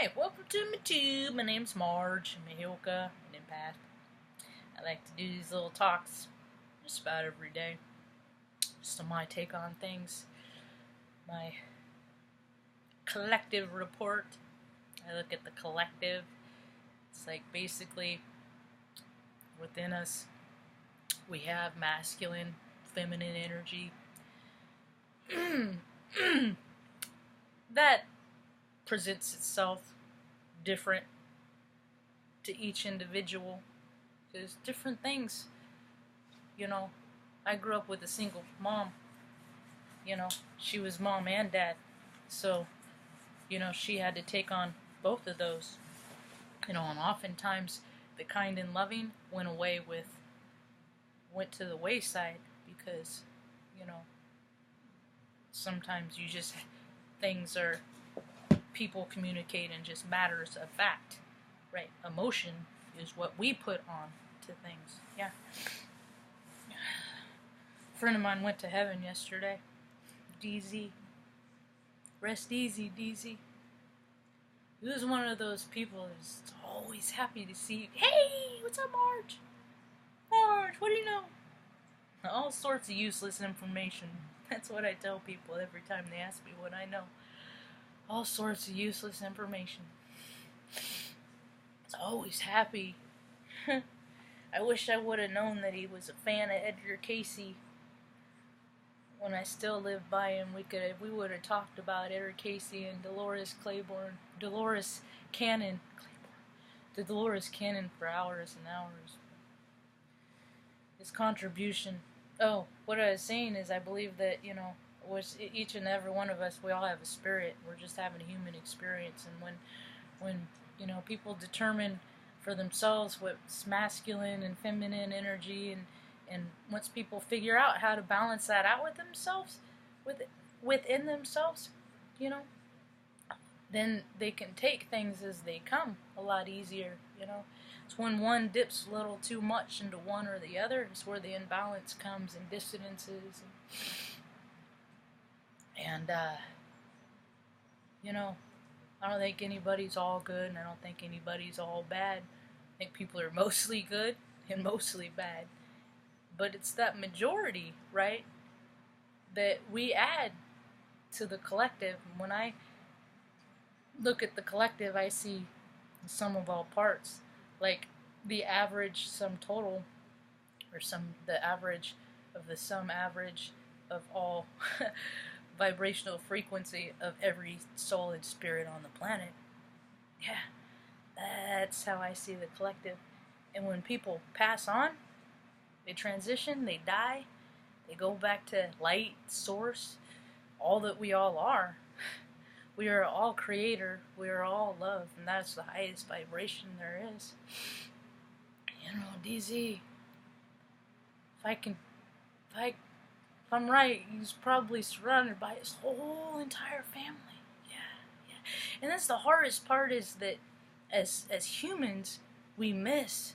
Hi, welcome to my tube. My name's Marge. I'm a Hilka, an empath. I like to do these little talks just about every day. Just on my take on things. My collective report. I look at the collective. It's like basically within us we have masculine, feminine energy. That presents itself different to each individual. There's different things. I grew up with a single mom. She was mom and dad. So, she had to take on both of those. And oftentimes the kind and loving went to the wayside because, sometimes things are, people communicate in just matters of fact, right? Emotion is what we put on to things. Yeah. A friend of mine went to heaven yesterday. DZ. Rest easy, DZ. He was one of those people who's always happy to see you. Hey, what's up, Marge? Marge, what do you know? All sorts of useless information. That's what I tell people every time they ask me what I know. All sorts of useless information. It's always happy. I wish I would have known that he was a fan of Edgar Casey when I still lived by him. We would have talked about Edgar Casey and Dolores Cannon for hours and hours. His contribution. Oh, what I was saying is I believe that, each and every one of us, we all have a spirit. We're just having a human experience. And when people determine for themselves what's masculine and feminine energy, and once people figure out how to balance that out with themselves, within themselves, then they can take things as they come a lot easier. It's when one dips a little too much into one or the other, it's where the imbalance comes and dissonances. And I don't think anybody's all good, and I don't think anybody's all bad. I think people are mostly good and mostly bad. But it's that majority, right, that we add to the collective. And when I look at the collective, I see the sum of all parts. Like the average sum total, or the average of the sum average of all vibrational frequency of every soul and spirit on the planet. Yeah, that's how I see the collective. And when people pass on, they transition, they die, they go back to light, source, all that we all are. We are all creator, we are all love, and that's the highest vibration there is. DZ, if I'm right, he's probably surrounded by his whole entire family. Yeah. And that's the hardest part, is that as humans, we miss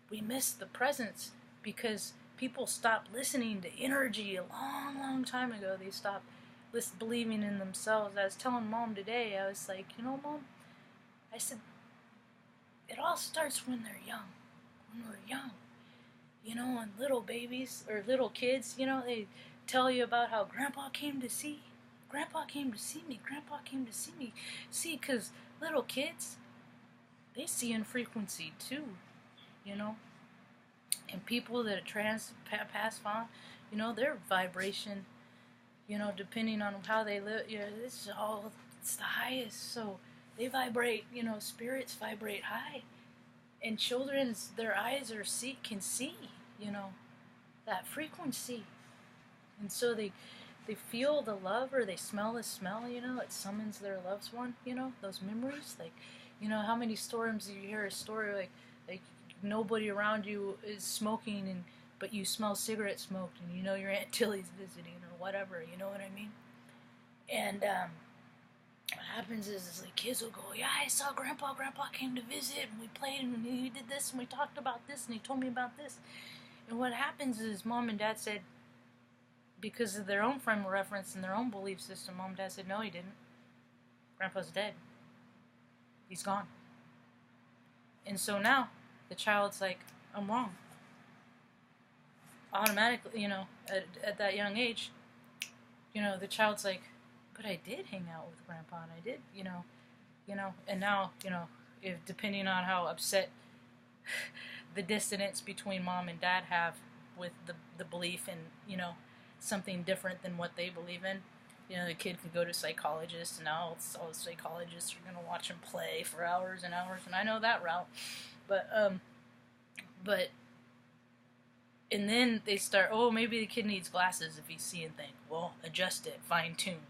the presence, because people stopped listening to energy a long, long time ago. They stopped believing in themselves. I was telling Mom today, I was like, Mom, I said, it all starts when they're young. When we're young. And little babies, or little kids, they tell you about how Grandpa came to see me, Grandpa came to see me. See, because little kids, they see in frequency too, And people that pass on, their vibration, depending on how they live, it's the highest. So they vibrate, spirits vibrate high. And their eyes can see, that frequency. And so they feel the love, or they smell the smell, it summons their loved one, those memories. Like, how many storms do you hear a story like nobody around you is smoking, but you smell cigarette smoke, and your Aunt Tilly's visiting, or whatever, you know what I mean? And what happens is the kids will go, yeah, I saw Grandpa came to visit, and we played, and he did this, and we talked about this, and he told me about this. And what happens is Mom and Dad said, because of their own frame of reference and their own belief system, Mom and Dad said, no, he didn't. Grandpa's dead. He's gone. And so now the child's like, I'm wrong. Automatically, at that young age, the child's like, but I did hang out with Grandpa, and I did, and now, if depending on how upset the dissonance between mom and dad have with the belief in, something different than what they believe in, the kid could go to psychologists, and now all the psychologists are going to watch him play for hours and hours, and I know that route, but, and then they start, oh, maybe the kid needs glasses if he's seeing things. Well, adjust it, fine tune.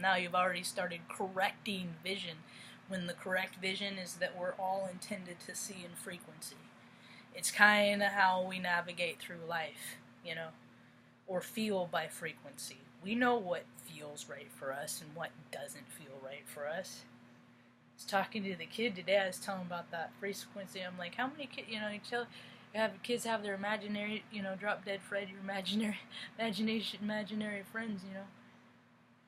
Now you've already started correcting vision, when the correct vision is that we're all intended to see in frequency. It's kind of how we navigate through life, or feel by frequency. We know what feels right for us and what doesn't feel right for us. I was talking to the kid today, I was telling him about that frequency. I'm like, how many kids, kids have their imaginary, drop dead Fred, your imaginary friends,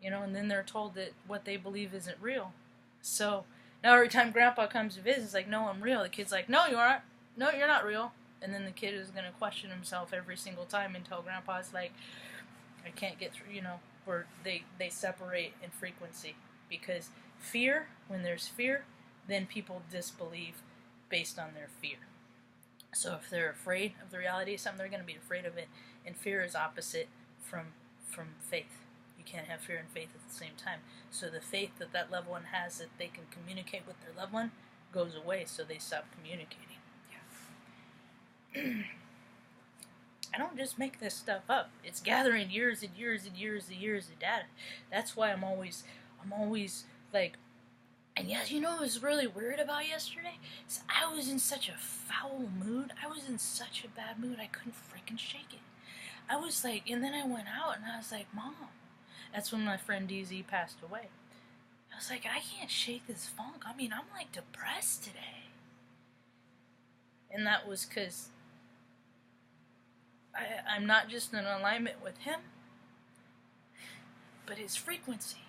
and then they're told that what they believe isn't real. So now every time Grandpa comes to visit, it's like, no, I'm real. The kid's like, no, you aren't. No, you're not real. And then the kid is going to question himself every single time until Grandpa's like, I can't get through, where they separate in frequency. Because fear, when there's fear, then people disbelieve based on their fear. So if they're afraid of the reality of something, they're going to be afraid of it. And fear is opposite from faith. You can't have fear and faith at the same time. So the faith that loved one has that they can communicate with their loved one goes away, so they stop communicating. Yeah. I don't just make this stuff up. It's gathering years and years and years and years of data. That's why I'm always like, and yes, what was really weird about yesterday? Is I was in such a foul mood. I was in such a bad mood, I couldn't freaking shake it. I was like, and then I went out and I was like, Mom. That's when my friend DZ passed away. I was like, I can't shake this funk. I mean, I'm like depressed today. And that was because I'm not just in alignment with him, but his frequency.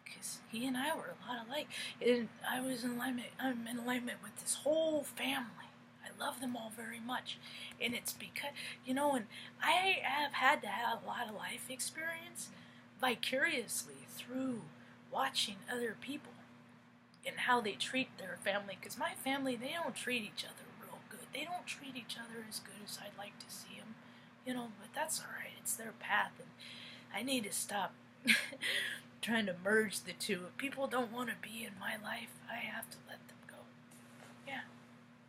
Because he and I were a lot alike. I'm in alignment with this whole family. I love them all very much. And it's because, and I have had to have a lot of life experience vicariously through watching other people and how they treat their family. Because my family, they don't treat each other real good. They don't treat each other as good as I'd like to see them. But that's alright. It's their path. And I need to stop trying to merge the two. If people don't want to be in my life, I have to let them go. Yeah.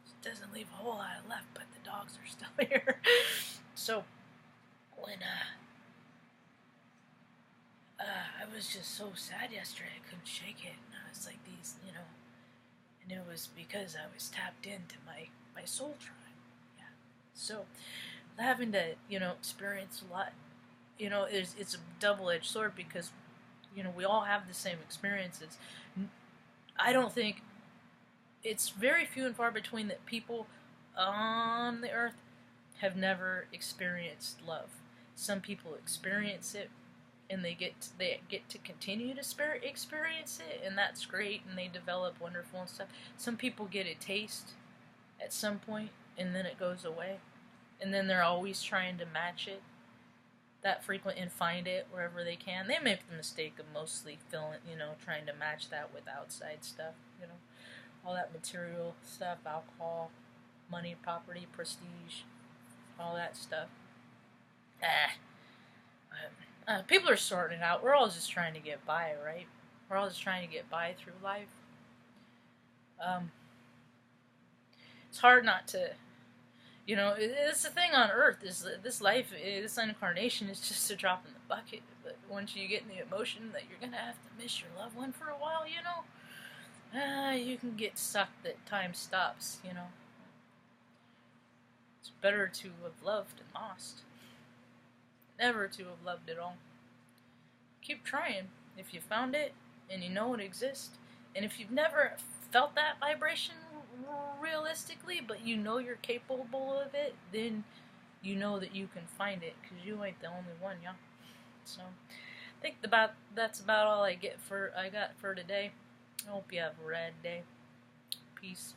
It doesn't leave a whole lot left, but the dogs are still here. So, when I was just so sad yesterday, I couldn't shake it, and I was like and it was because I was tapped into my soul tribe. Yeah. So, having to, experience a lot, it's a double-edged sword, because, we all have the same experiences. I don't think, it's very few and far between that people on the earth have never experienced love. Some people experience it, and they get to continue to experience it, and that's great, and they develop wonderful and stuff. Some people get a taste at some point, and then it goes away, and then they're always trying to match it that frequent and find it wherever they can. They make the mistake of mostly trying to match that with outside stuff, all that material stuff, alcohol, money, property, prestige, all that stuff. People are sorting it out. We're all just trying to get by, right? We're all just trying to get by through life. It's hard not to, it's the thing on Earth, is this life, this incarnation is just a drop in the bucket. But once you get in the emotion that you're going to have to miss your loved one for a while, you can get sucked that time stops, It's better to have loved and lost. Never to have loved at all. Keep trying. If you found it, and you know it exists, and if you've never felt that vibration realistically, but you're capable of it, then you know that you can find it, because you ain't the only one, yeah. So, I think that's about all I got for today. I hope you have a rad day. Peace.